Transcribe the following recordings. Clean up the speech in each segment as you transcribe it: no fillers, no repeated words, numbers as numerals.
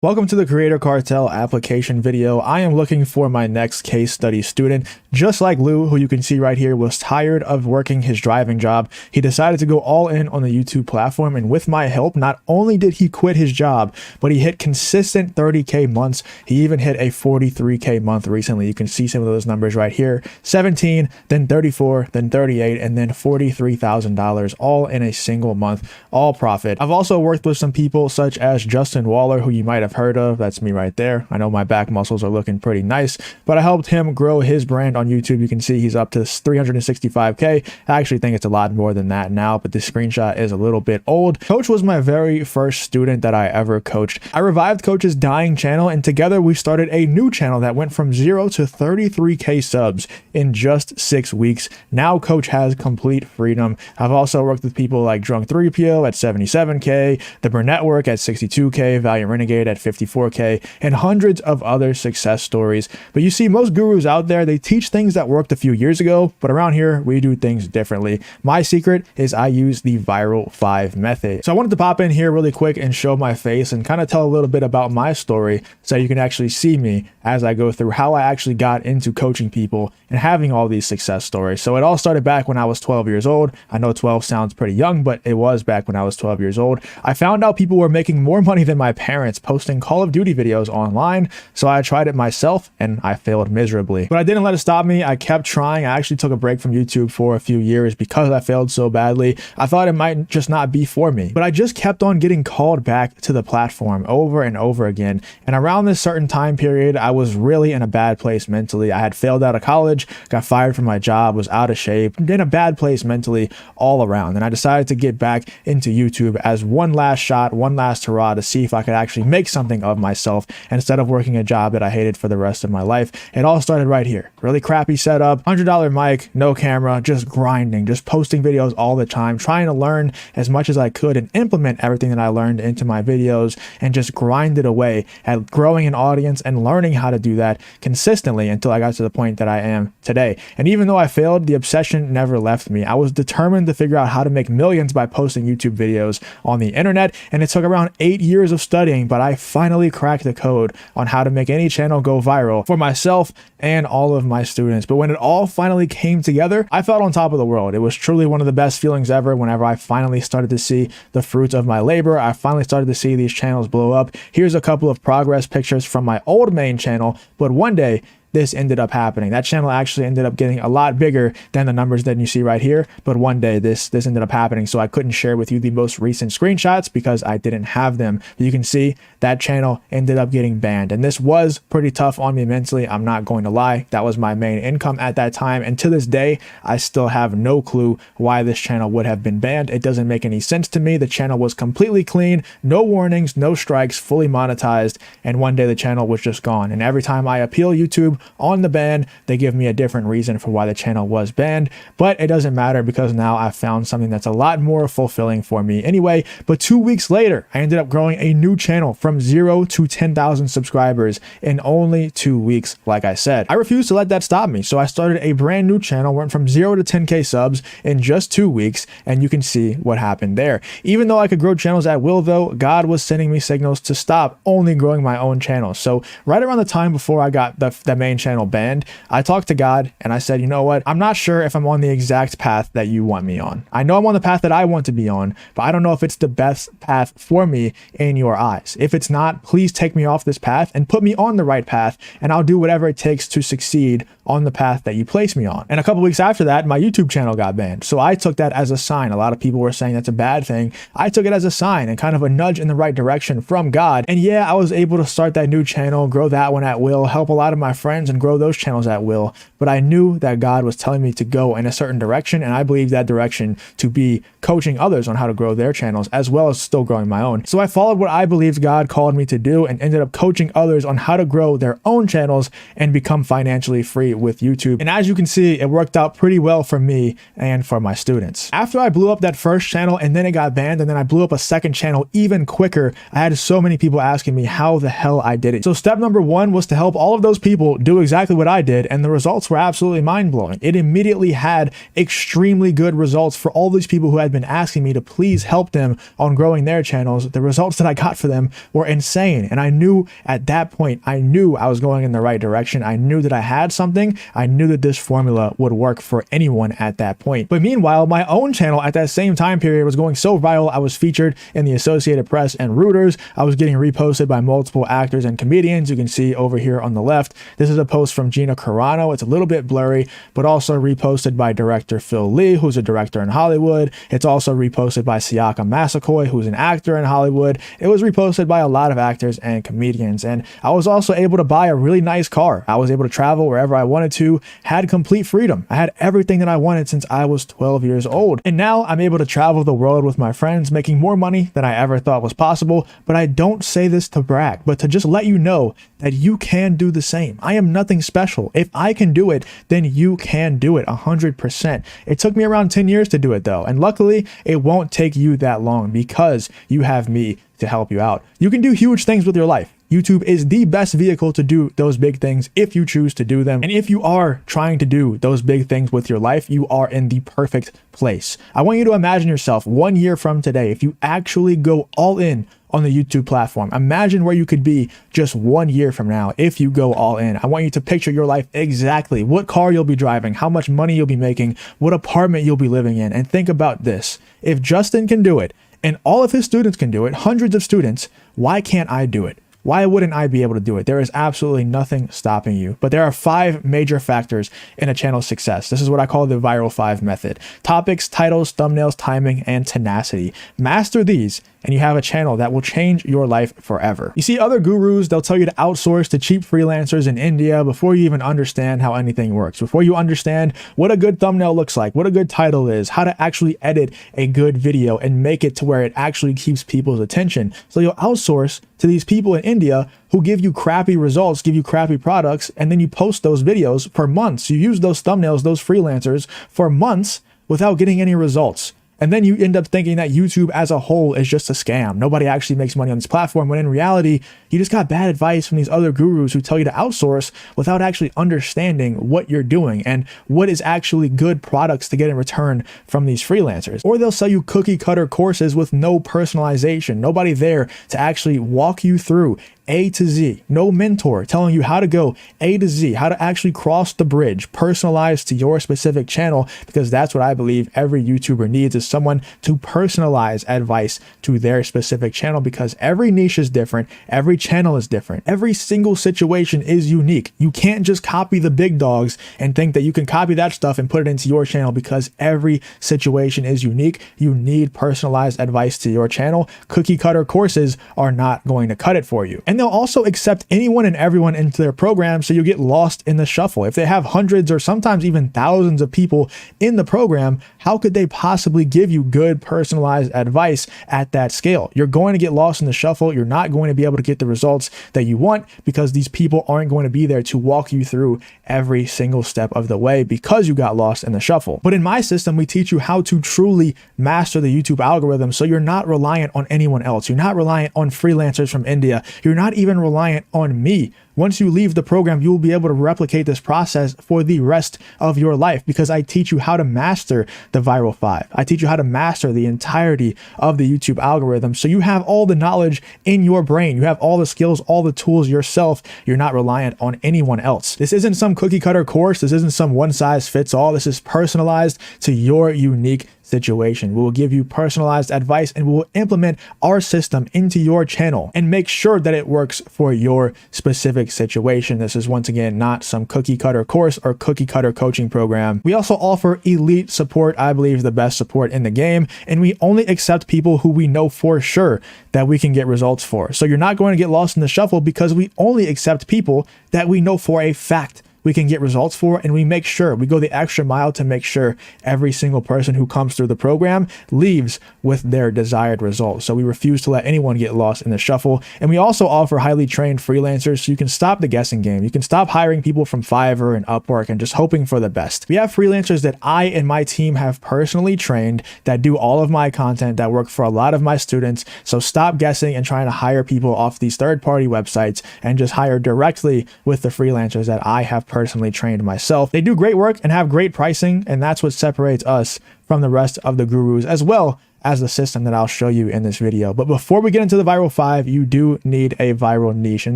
Welcome to the Creator Cartel application video. I am looking for my next case study student. Just like Lou, who you can see right here, was tired of working his driving job. He decided to go all in on the YouTube platform, and with my help, not only did he quit his job, but he hit consistent 30K months. He even hit a 43K month recently. You can see some of those numbers right here. 17, then 34, then 38, and then $43,000, all in a single month, all profit. I've also worked with some people such as Justin Waller, who you might have heard of. That's me right there. I know my back muscles are looking pretty nice, but I helped him grow his brand on YouTube. You can see he's up to 365K. I actually think it's a lot more than that now, but this screenshot is a little bit old. Coach was my very first student that I ever coached. I revived Coach's dying channel, and together we started a new channel that went from 0 to 33K subs in just 6 weeks. Now Coach has complete freedom. I've also worked with people like Drunk 3PO at 77K, the Burnett Work at 62K, Valiant Renegade at 54K, and hundreds of other success stories. But you see, most gurus out there, they teach things that worked a few years ago, but around here, we do things differently. My secret is I use the Viral 5 method. So I wanted to pop in here really quick and show my face and kind of tell a little bit about my story so you can actually see me as I go through how I actually got into coaching people and having all these success stories. So it all started back when I was 12 years old. I know 12 sounds pretty young, but it was back when I was 12 years old. I found out people were making more money than my parents posting Call of Duty videos online, so I tried it myself and I failed miserably. But I didn't let it stop me. I kept trying. I actually took a break from YouTube for a few years because I failed so badly. I thought it might just not be for me, but I just kept on getting called back to the platform over and over again. And around this certain time period, I was really in a bad place mentally. I had failed out of college, got fired from my job, was out of shape, in a bad place mentally all around. And I decided to get back into YouTube as one last shot, one last hurrah to see if I could actually make something of myself instead of working a job that I hated for the rest of my life. It all started right here. Really crappy setup, $100 mic, no camera, just grinding, just posting videos all the time, trying to learn as much as I could and implement everything that I learned into my videos and just grind it away at growing an audience and learning how to do that consistently until I got to the point that I am today. And even though I failed, the obsession never left me. I was determined to figure out how to make millions by posting YouTube videos on the internet, and it took around 8 years of studying, but I finally cracked the code on how to make any channel go viral for myself and all of my students. But when it all finally came together, I felt on top of the world. It was truly one of the best feelings ever whenever I finally started to see the fruits of my labor. I finally started to see these channels blow up. Here's a couple of progress pictures from my old main channel, but one day this ended up happening. That channel actually ended up getting a lot bigger than the numbers that you see right here, but one day this ended up happening, so I couldn't share with you the most recent screenshots because I didn't have them. But you can see that channel ended up getting banned, and this was pretty tough on me mentally. I'm not going to lie. That was my main income at that time, and to this day I still have no clue why this channel would have been banned. It doesn't make any sense to me. The channel was completely clean, no warnings, no strikes, fully monetized, and one day the channel was just gone. And every time I appeal YouTube on the ban, they give me a different reason for why the channel was banned, but it doesn't matter because now I've found something that's a lot more fulfilling for me anyway. But 2 weeks later, I ended up growing a new channel from 0 to 10,000 subscribers in only 2 weeks. Like I said, I refused to let that stop me, so I started a brand new channel, went from 0 to 10K subs in just 2 weeks, and you can see what happened there. Even though I could grow channels at will though, God was sending me signals to stop only growing my own channel. So right around the time before I got the main channel banned, I talked to God and I said, you know what? I'm not sure if I'm on the exact path that you want me on. I know I'm on the path that I want to be on, but I don't know if it's the best path for me in your eyes. If it's not, please take me off this path and put me on the right path, and I'll do whatever it takes to succeed on the path that you place me on. And a couple weeks after that, my YouTube channel got banned. So I took that as a sign. A lot of people were saying that's a bad thing. I took it as a sign and kind of a nudge in the right direction from God. And yeah, I was able to start that new channel, grow that one at will, help a lot of my friends and grow those channels at will. But I knew that God was telling me to go in a certain direction, and I believe that direction to be coaching others on how to grow their channels as well as still growing my own. So I followed what I believed God called me to do and ended up coaching others on how to grow their own channels and become financially free with YouTube. And as you can see, it worked out pretty well for me and for my students. After I blew up that first channel and then it got banned, and then I blew up a second channel even quicker, I had so many people asking me how the hell I did it. So step number one was to help all of those people do exactly what I did, and the results were absolutely mind-blowing. It immediately had extremely good results for all these people who had been asking me to please help them on growing their channels. The results that I got for them were insane, and I knew at that point, I knew I was going in the right direction. I knew that I had something. I knew that this formula would work for anyone at that point. But meanwhile, my own channel at that same time period was going so viral. I was featured in the Associated Press and Reuters. I was getting reposted by multiple actors and comedians. You can see over here on the left, this is a post from Gina Carano. It's a little bit blurry, but also reposted by director Phil Lee, who's a director in Hollywood. It's also reposted by Siaka Massaquoi, who's an actor in Hollywood. It was reposted by a lot of actors and comedians. And I was also able to buy a really nice car. I was able to travel wherever I wanted to, had complete freedom. I had everything that I wanted since I was 12 years old. And now I'm able to travel the world with my friends, making more money than I ever thought was possible. But I don't say this to brag, but to just let you know that you can do the same. I am nothing special. If I can do it, then you can do it 100%. It took me around 10 years to do it though. And luckily it won't take you that long because you have me to help you out. You can do huge things with your life. YouTube is the best vehicle to do those big things if you choose to do them. And if you are trying to do those big things with your life, you are in the perfect place. I want you to imagine yourself 1 year from today, if you actually go all in on the YouTube platform. Imagine where you could be just 1 year from now if you go all in. I want you to picture your life exactly, what car you'll be driving, how much money you'll be making, what apartment you'll be living in. And think about this. If Justin can do it and all of his students can do it, hundreds of students, why can't I do it? Why wouldn't I be able to do it? There is absolutely nothing stopping you. But there are 5 major factors in a channel's success. This is what I call the Viral 5 method. Topics, titles, thumbnails, timing, and tenacity. Master these and you have a channel that will change your life forever. You see other gurus, they'll tell you to outsource to cheap freelancers in India before you even understand how anything works, before you understand what a good thumbnail looks like, what a good title is, how to actually edit a good video and make it to where it actually keeps people's attention. So you'll outsource to these people in India who give you crappy results, give you crappy products, and then you post those videos for months. You use those thumbnails, those freelancers for months without getting any results. And then you end up thinking that YouTube as a whole is just a scam. Nobody actually makes money on this platform, when in reality, you just got bad advice from these other gurus who tell you to outsource without actually understanding what you're doing and what is actually good products to get in return from these freelancers. Or they'll sell you cookie cutter courses with no personalization, nobody there to actually walk you through A to Z, no mentor telling you how to go A to Z, how to actually cross the bridge, personalized to your specific channel, because that's what I believe every YouTuber needs, is someone to personalize advice to their specific channel, because every niche is different, every channel is different, every single situation is unique. You can't just copy the big dogs and think that you can copy that stuff and put it into your channel, because every situation is unique. You need personalized advice to your channel. Cookie cutter courses are not going to cut it for you. And they'll also accept anyone and everyone into their program, so you get lost in the shuffle. If they have hundreds or sometimes even thousands of people in the program, how could they possibly give you good personalized advice at that scale? You're going to get lost in the shuffle. You're not going to be able to get the results that you want, because these people aren't going to be there to walk you through every single step of the way, because you got lost in the shuffle. But in my system, we teach you how to truly master the YouTube algorithm, so you're not reliant on anyone else. You're not reliant on freelancers from India. You're not even reliant on me. Once you leave the program, you will be able to replicate this process for the rest of your life, because I teach you how to master the Viral 5. I teach you how to master the entirety of the YouTube algorithm, so you have all the knowledge in your brain. You have all the skills, all the tools yourself. You're not reliant on anyone else. This isn't some cookie cutter course. This isn't some one size fits all. This is personalized to your unique situation. We will give you personalized advice, and we will implement our system into your channel and make sure that it works for your specific situation. This is, once again, not some cookie cutter course or cookie cutter coaching program. We also offer elite support, I believe the best support in the game, and we only accept people who we know for sure that we can get results for. So you're not going to get lost in the shuffle, because we only accept people that we know for a fact we can get results for, and we make sure we go the extra mile to make sure every single person who comes through the program leaves with their desired results. So we refuse to let anyone get lost in the shuffle. And we also offer highly trained freelancers, so you can stop the guessing game. You can stop hiring people from Fiverr and Upwork and just hoping for the best. We have freelancers that I and my team have personally trained that do all of my content, that work for a lot of my students. So stop guessing and trying to hire people off these third-party websites and just hire directly with the freelancers that I have personally trained myself. They do great work and have great pricing, and that's what separates us from the rest of the gurus, as well as the system that I'll show you in this video. But before we get into the viral 5, you do need a viral niche, and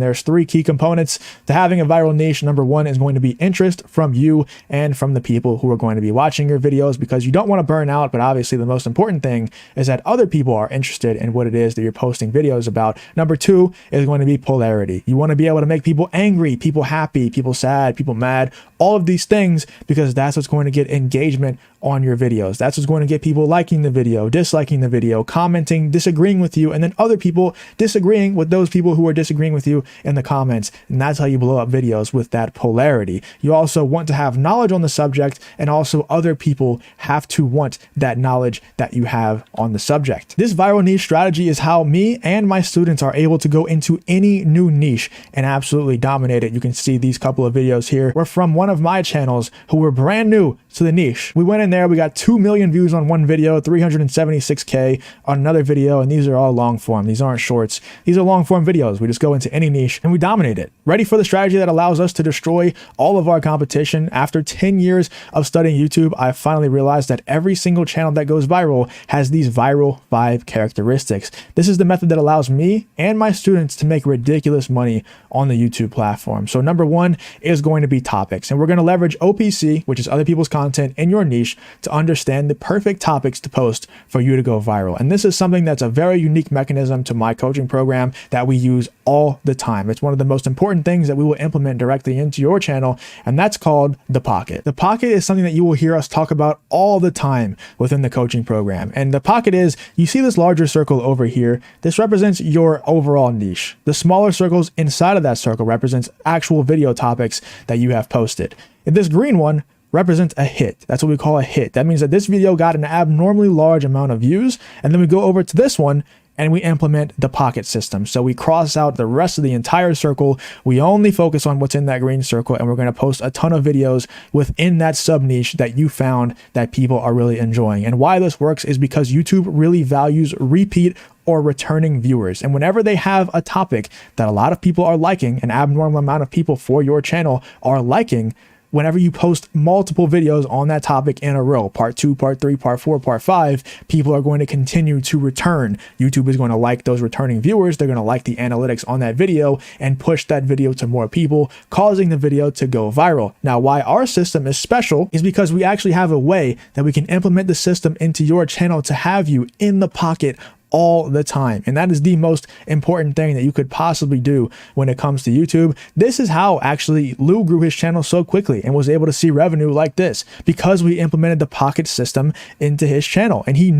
there's 3 key components to having a viral niche. Number 1 is going to be interest from you and from the people who are going to be watching your videos, because you don't want to burn out. But obviously the most important thing is that other people are interested in what it is that you're posting videos about. Number 2 is going to be polarity. You want to be able to make people angry, people happy, people sad, people mad, all of these things, because that's what's going to get engagement on your videos. That's what's going to get people liking the video, disliking the video, commenting, disagreeing with you, and then other people disagreeing with those people who are disagreeing with you in the comments. And that's how you blow up videos, with that polarity. You also want to have knowledge on the subject, and also other people have to want that knowledge that you have on the subject. This viral niche strategy is how me and my students are able to go into any new niche and absolutely dominate it. You can see these couple of videos here were from one of my channels who were brand new to the niche. We went in there, we got 2 million views on one video, 376K on another video, and these are all long form. These aren't shorts. These are long form videos. We just go into any niche and we dominate it. Ready for the strategy that allows us to destroy all of our competition? After 10 years of studying YouTube, I finally realized that every single channel that goes viral has these viral 5 characteristics. This is the method that allows me and my students to make ridiculous money on the YouTube platform. So number 1 is going to be topics, and we're going to leverage OPC, which is other people's content in your niche, to understand the perfect topics to post for you to go viral. And this is something that's a very unique mechanism to my coaching program that we use all the time. It's one of the most important things that we will implement directly into your channel, and that's called the pocket. The pocket is something that you will hear us talk about all the time within the coaching program. And the pocket is, you see this larger circle over here, this represents your overall niche. The smaller circles inside of that circle represents actual video topics that you have posted. And this green one represents a hit. That's what we call a hit. That means that this video got an abnormally large amount of views. And then we go over to this one and we implement the pocket system. So we cross out the rest of the entire circle. We only focus on what's in that green circle, and we're going to post a ton of videos within that sub niche that you found that people are really enjoying. And why this works is because YouTube really values repeat or returning viewers. And whenever they have a topic that a lot of people are liking, an abnormal amount of people for your channel are liking, whenever you post multiple videos on that topic in a row, part 2, part 3, part 4, part 5, people are going to continue to return. YouTube is going to like those returning viewers. They're going to like the analytics on that video and push that video to more people, causing the video to go viral. Now, why our system is special is because we actually have a way that we can implement the system into your channel to have you in the pocket all the time. And that is the most important thing that you could possibly do when it comes to YouTube. This is how actually Lou grew his channel so quickly and was able to see revenue like this, because we implemented the pocket system into his channel. And he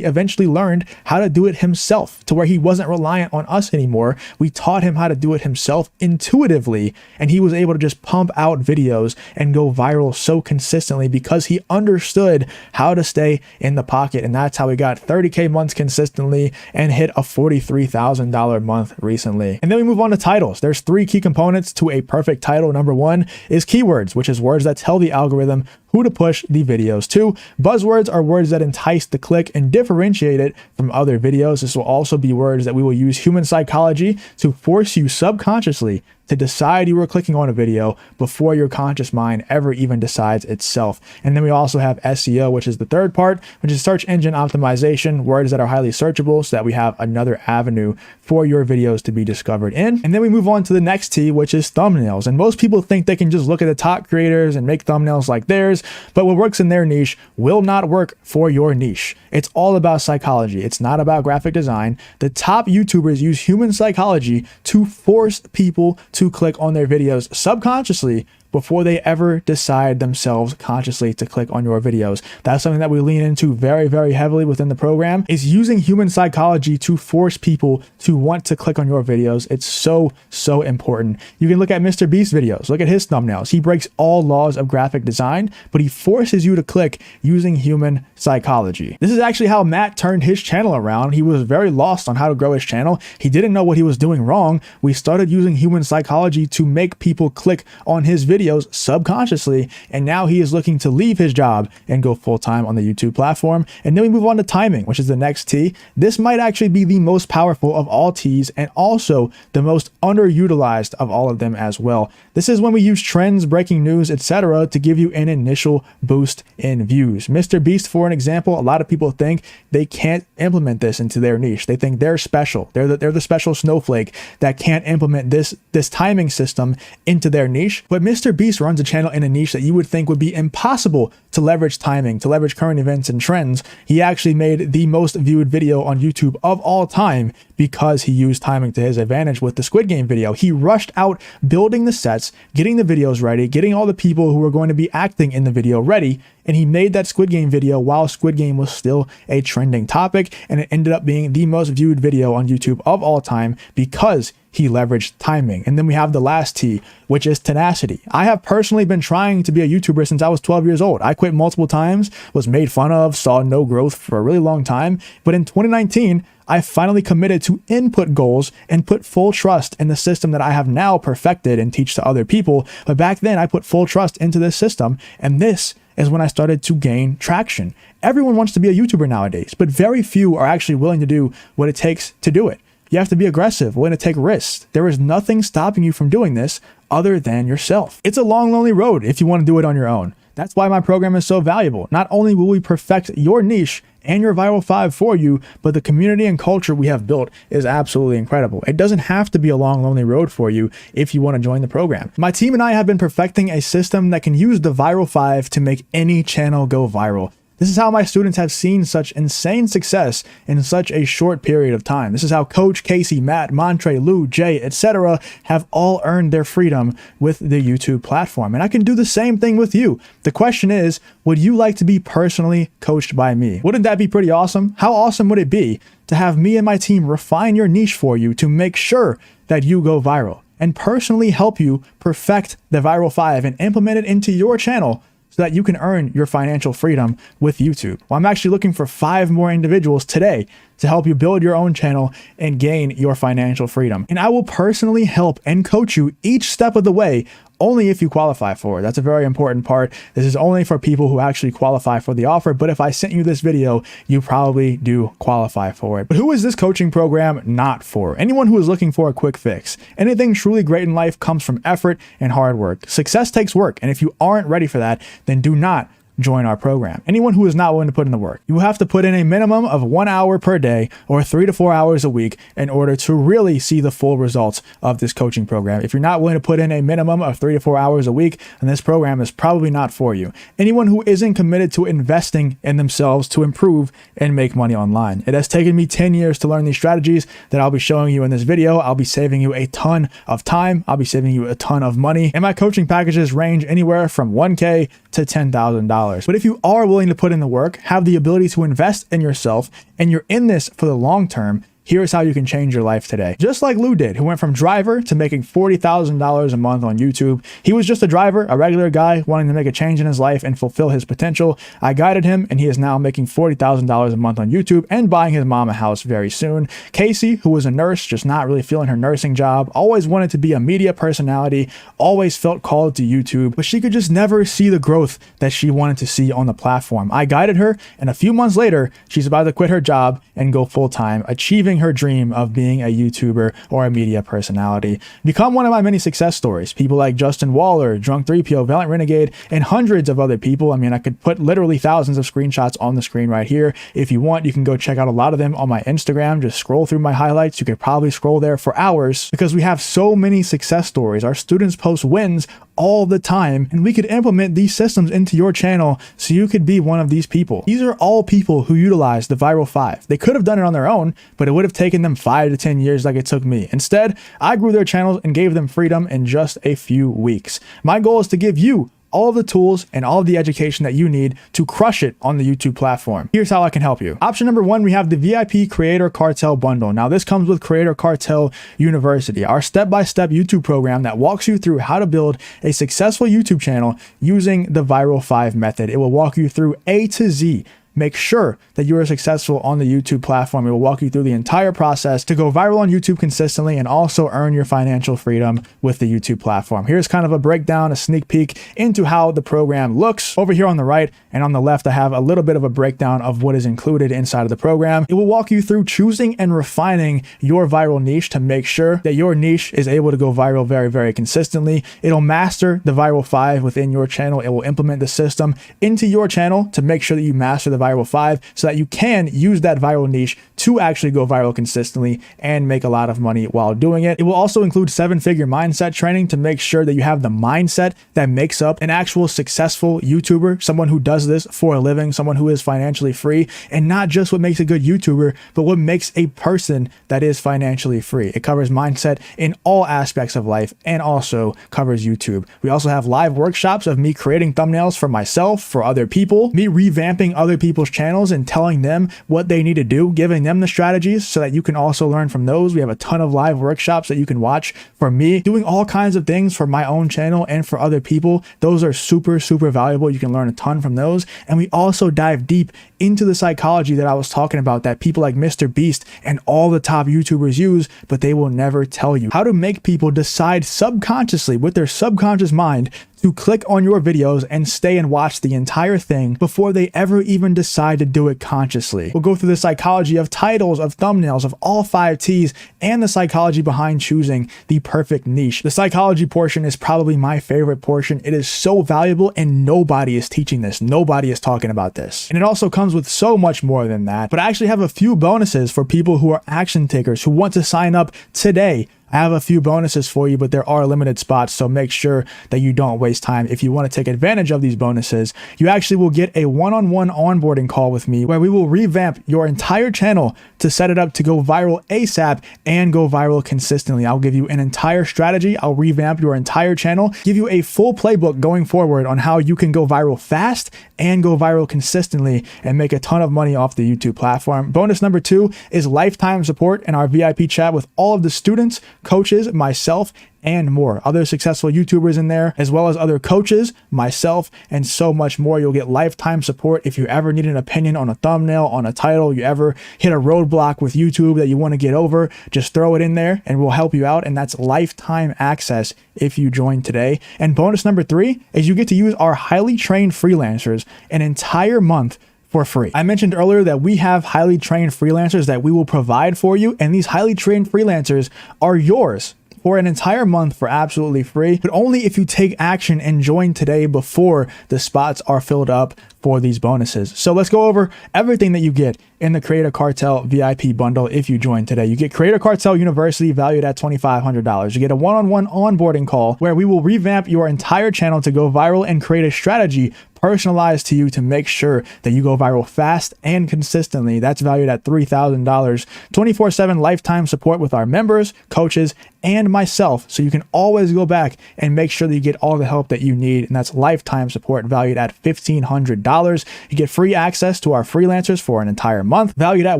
eventually learned how to do it himself, to where he wasn't reliant on us anymore. We taught him how to do it himself intuitively, and he was able to just pump out videos and go viral so consistently because he understood how to stay in the pocket. And that's how we got 30K months consistently and hit a $43,000 month recently. And then we move on to titles. There's 3 key components to a perfect title. Number 1 is keywords, which is words that tell the algorithm who to push the videos to. Buzzwords are words that entice the click and differentiate it from other videos. This will also be words that we will use human psychology to force you subconsciously to decide you were clicking on a video before your conscious mind ever even decides itself. And then we also have SEO, which is the third part, which is search engine optimization, words that are highly searchable so that we have another avenue for your videos to be discovered in. And then we move on to the next T, which is thumbnails. And most people think they can just look at the top creators and make thumbnails like theirs, but what works in their niche will not work for your niche. It's all about psychology. It's not about graphic design. The top YouTubers use human psychology to force people to click on their videos subconsciously before they ever decide themselves consciously to click on your videos. That's something that we lean into very, very heavily within the program, is using human psychology to force people to want to click on your videos. It's so important. You can look at Mr. Beast's videos, look at his thumbnails. He breaks all laws of graphic design, but he forces you to click using human psychology. This is actually how Matt turned his channel around. He was very lost on how to grow his channel. He didn't know what he was doing wrong. We started using human psychology to make people click on his videos subconsciously, and now he is looking to leave his job and go full-time on the YouTube platform. And then we move on to timing, which is the next T. This might actually be the most powerful of all T's, and also the most underutilized of all of them as well. This is when we use trends, breaking news, etc. to give you an initial boost in views. Mr. Beast, for an example, a lot of people think they can't implement this into their niche. They think they're special. They're the special snowflake that can't implement this timing system into their niche. But Mr. Beast runs a channel in a niche that you would think would be impossible to leverage timing, to leverage current events and trends. He actually made the most viewed video on YouTube of all time because he used timing to his advantage with the Squid Game video. He rushed out building the sets, getting the videos ready, getting all the people who were going to be acting in the video ready, and he made that Squid Game video while Squid Game was still a trending topic, and it ended up being the most viewed video on YouTube of all time because he leveraged timing. And then we have the last T, which is tenacity. I have personally been trying to be a YouTuber since I was 12 years old. I quit multiple times, was made fun of, saw no growth for a really long time. But in 2019, I finally committed to input goals and put full trust in the system that I have now perfected and teach to other people. But back then, I put full trust into this system, and this is when I started to gain traction. Everyone wants to be a YouTuber nowadays, but very few are actually willing to do what it takes to do it. You have to be aggressive, willing to take risks. There is nothing stopping you from doing this other than yourself. It's a long, lonely road if you want to do it on your own. That's why my program is so valuable. Not only will we perfect your niche and your Viral 5 for you, but the community and culture we have built is absolutely incredible. It doesn't have to be a long, lonely road for you if you want to join the program. My team and I have been perfecting a system that can use the Viral 5 to make any channel go viral. This is how my students have seen such insane success in such a short period of time. This is how Coach, Casey, Matt, Montre, Lou, Jay, etc. have all earned their freedom with the YouTube platform. And I can do the same thing with you. The question is, would you like to be personally coached by me? Wouldn't that be pretty awesome? How awesome would it be to have me and my team refine your niche for you to make sure that you go viral and personally help you perfect the Viral 5 and implement it into your channel so that you can earn your financial freedom with YouTube? Well, I'm actually looking for 5 more individuals today to help you build your own channel and gain your financial freedom. And I will personally help and coach you each step of the way, only if you qualify for it. That's a very important part. This is only for people who actually qualify for the offer, but if I sent you this video, you probably do qualify for it. But who is this coaching program not for? Anyone who is looking for a quick fix. Anything truly great in life comes from effort and hard work. Success takes work, and if you aren't ready for that, then do not join our program. Anyone who is not willing to put in the work, you have to put in a minimum of 1 hour per day or 3 to 4 hours a week in order to really see the full results of this coaching program. If you're not willing to put in a minimum of 3 to 4 hours a week, then this program is probably not for you. Anyone who isn't committed to investing in themselves to improve and make money online. It has taken me 10 years to learn these strategies that I'll be showing you in this video. I'll be saving you a ton of time. I'll be saving you a ton of money. And my coaching packages range anywhere from $1,000 to $10,000. But if you are willing to put in the work, have the ability to invest in yourself, and you're in this for the long term, here's how you can change your life today. Just like Lou did, who went from driver to making $40,000 a month on YouTube. He was just a driver, a regular guy wanting to make a change in his life and fulfill his potential. I guided him, and he is now making $40,000 a month on YouTube and buying his mom a house very soon. Casey, who was a nurse, just not really feeling her nursing job, always wanted to be a media personality, always felt called to YouTube, but she could just never see the growth that she wanted to see on the platform. I guided her, and a few months later, she's about to quit her job and go full-time, achieving her dream of being a YouTuber or a media personality. Become one of my many success stories. People like Justin Waller, Drunk 3PO, Valiant Renegade, and hundreds of other people. I mean, I could put literally thousands of screenshots on the screen right here. If you want, you can go check out a lot of them on my Instagram. Just scroll through my highlights. You could probably scroll there for hours because we have so many success stories. Our students post wins all the time, and we could implement these systems into your channel so you could be one of these people. These are all people who utilize the Viral 5. They could have done it on their own, but it would have taken them 5 to 10 years like it took me. Instead, I grew their channels and gave them freedom in just a few weeks. My goal is to give you all of the tools and all of the education that you need to crush it on the YouTube platform. Here's how I can help you. Option number one, we have the VIP Creator Cartel bundle. Now this comes with Creator Cartel University, our step-by-step YouTube program that walks you through how to build a successful YouTube channel using the Viral 5 method. It will walk you through A to Z. Make sure that you are successful on the YouTube platform. It will walk you through the entire process to go viral on YouTube consistently and also earn your financial freedom with the YouTube platform. Here's kind of a breakdown, a sneak peek into how the program looks. Over here on the right and on the left, I have a little bit of a breakdown of what is included inside of the program. It will walk you through choosing and refining your viral niche to make sure that your niche is able to go viral very, very consistently. It'll master the Viral 5 within your channel. It will implement the system into your channel to make sure that you master the Viral 5 so that you can use that viral niche to actually go viral consistently and make a lot of money while doing it. It will also include 7-figure mindset training to make sure that you have the mindset that makes up an actual successful YouTuber, someone who does this for a living, someone who is financially free, and not just what makes a good YouTuber, but what makes a person that is financially free. It covers mindset in all aspects of life and also covers YouTube. We also have live workshops of me creating thumbnails for myself, for other people, me revamping other people's channels and telling them what they need to do, giving them the strategies so that you can also learn from those. We have a ton of live workshops that you can watch for me doing all kinds of things for my own channel and for other people. Those are super, super valuable. You can learn a ton from those. And we also dive deep into the psychology that I was talking about that people like Mr. Beast and all the top YouTubers use, but they will never tell you. How to make people decide subconsciously with their subconscious mind to click on your videos and stay and watch the entire thing before they ever even decide to do it consciously. We'll go through the psychology of titles, of thumbnails, of all 5 T's, and the psychology behind choosing the perfect niche. The psychology portion is probably my favorite portion. It is so valuable and nobody is teaching this. Nobody is talking about this. And it also comes with so much more than that. But I actually have a few bonuses for people who are action takers who want to sign up today. I have a few bonuses for you, but there are limited spots, so make sure that you don't waste time. If you want to take advantage of these bonuses, you actually will get a one-on-one onboarding call with me where we will revamp your entire channel to set it up to go viral ASAP and go viral consistently. I'll give you an entire strategy. I'll revamp your entire channel, give you a full playbook going forward on how you can go viral fast and go viral consistently and make a ton of money off the YouTube platform. Bonus number 2 is lifetime support in our VIP chat with all of the students, coaches, myself, and more. Other successful YouTubers in there, as well as other coaches, myself, and so much more. You'll get lifetime support if you ever need an opinion on a thumbnail, on a title, you ever hit a roadblock with YouTube that you want to get over, just throw it in there and we'll help you out. And that's lifetime access if you join today. And bonus number 3 is you get to use our highly trained freelancers an entire month for free. I mentioned earlier that we have highly trained freelancers that we will provide for you, and these highly trained freelancers are yours for an entire month for absolutely free, but only if you take action and join today before the spots are filled up for these bonuses. So let's go over everything that you get in the Creator Cartel VIP bundle if you join today. You get Creator Cartel University valued at $2,500. You get a one-on-one onboarding call where we will revamp your entire channel to go viral and create a strategy personalized to you to make sure that you go viral fast and consistently. That's valued at $3,000. 24/7 lifetime support with our members, coaches, and myself, so you can always go back and make sure that you get all the help that you need. And that's lifetime support valued at $1,500. You get free access to our freelancers for an entire month, valued at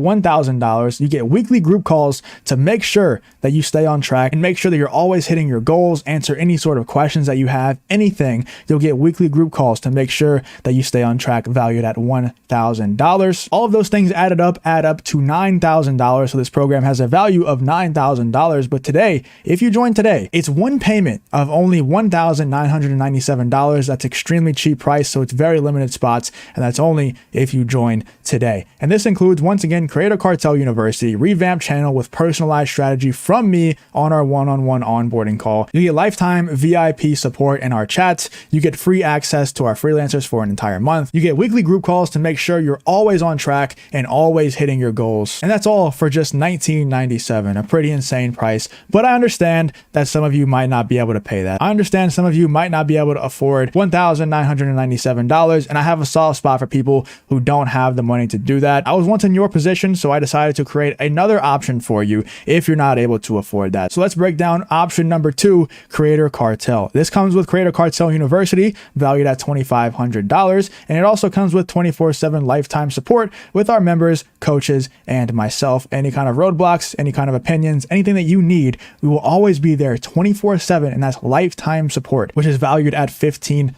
$1,000. You get weekly group calls to make sure that you stay on track and make sure that you're always hitting your goals, answer any sort of questions that you have, anything. You'll get weekly group calls to make sure that you stay on track, valued at $1,000. All of those things add up to $9,000. So this program has a value of $9,000. But today, if you join today, it's one payment of only $1,997. That's extremely cheap price. So it's very limited spots. And that's only if you join today. And this includes includes, once again, Creator Cartel University, revamped channel with personalized strategy from me on our one-on-one onboarding call. You get lifetime VIP support in our chats. You get free access to our freelancers for an entire month. You get weekly group calls to make sure you're always on track and always hitting your goals. And that's all for just $19.97, a pretty insane price. But I understand that some of you might not be able to pay that. I understand some of you might not be able to afford $1,997, and I have a soft spot for people who don't have the money to do that. I was once in your position, so I decided to create another option for you if you're not able to afford that. So let's break down option number 2, Creator Cartel. This comes with Creator Cartel University, valued at $2,500, and it also comes with 24/7 lifetime support with our members, coaches, and myself. Any kind of roadblocks, any kind of opinions, anything that you need, we will always be there 24/7, and that's lifetime support, which is valued at $1,500.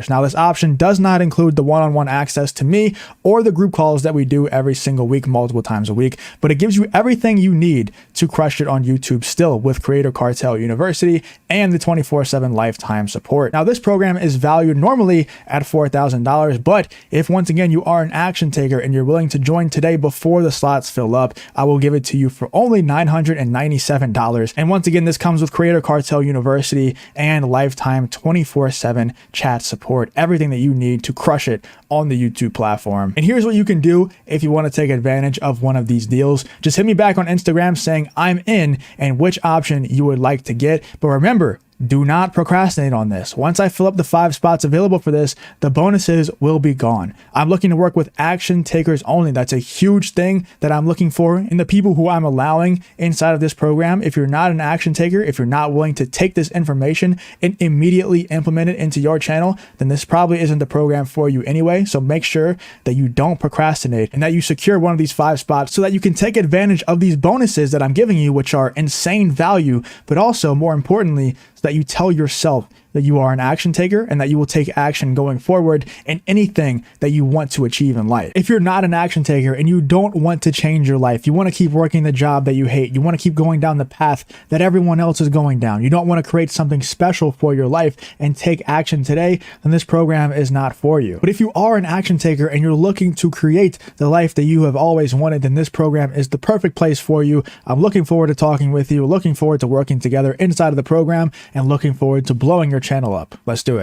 Now, this option does not include the one-on-one access to me or the group calls that we do every single week, multiple times a week, but it gives you everything you need to crush it on YouTube still with Creator Cartel University and the 24/7 lifetime support. Now, this program is valued normally at $4,000, but if once again you are an action taker and you're willing to join today before the slots fill up, I will give it to you for only $997. And once again, this comes with Creator Cartel University and lifetime 24/7 chat support, everything that you need to crush it on the YouTube platform. And here's what you can do if you want to take advantage of one of these deals. Just hit me back on Instagram saying I'm in and which option you would like to get. But remember, do not procrastinate on this. Once I fill up the 5 spots available for this, the bonuses will be gone. I'm looking to work with action takers only. That's a huge thing that I'm looking for in the people who I'm allowing inside of this program. If you're not an action taker, if you're not willing to take this information and immediately implement it into your channel, then this probably isn't the program for you anyway. So make sure that you don't procrastinate and that you secure one of these 5 spots so that you can take advantage of these bonuses that I'm giving you, which are insane value, but also more importantly, so that you tell yourself that you are an action taker and that you will take action going forward in anything that you want to achieve in life. If you're not an action taker and you don't want to change your life, you want to keep working the job that you hate, you want to keep going down the path that everyone else is going down, you don't want to create something special for your life and take action today, then this program is not for you. But if you are an action taker and you're looking to create the life that you have always wanted, then this program is the perfect place for you. I'm looking forward to talking with you, looking forward to working together inside of the program, and looking forward to blowing your channel up. Let's do it.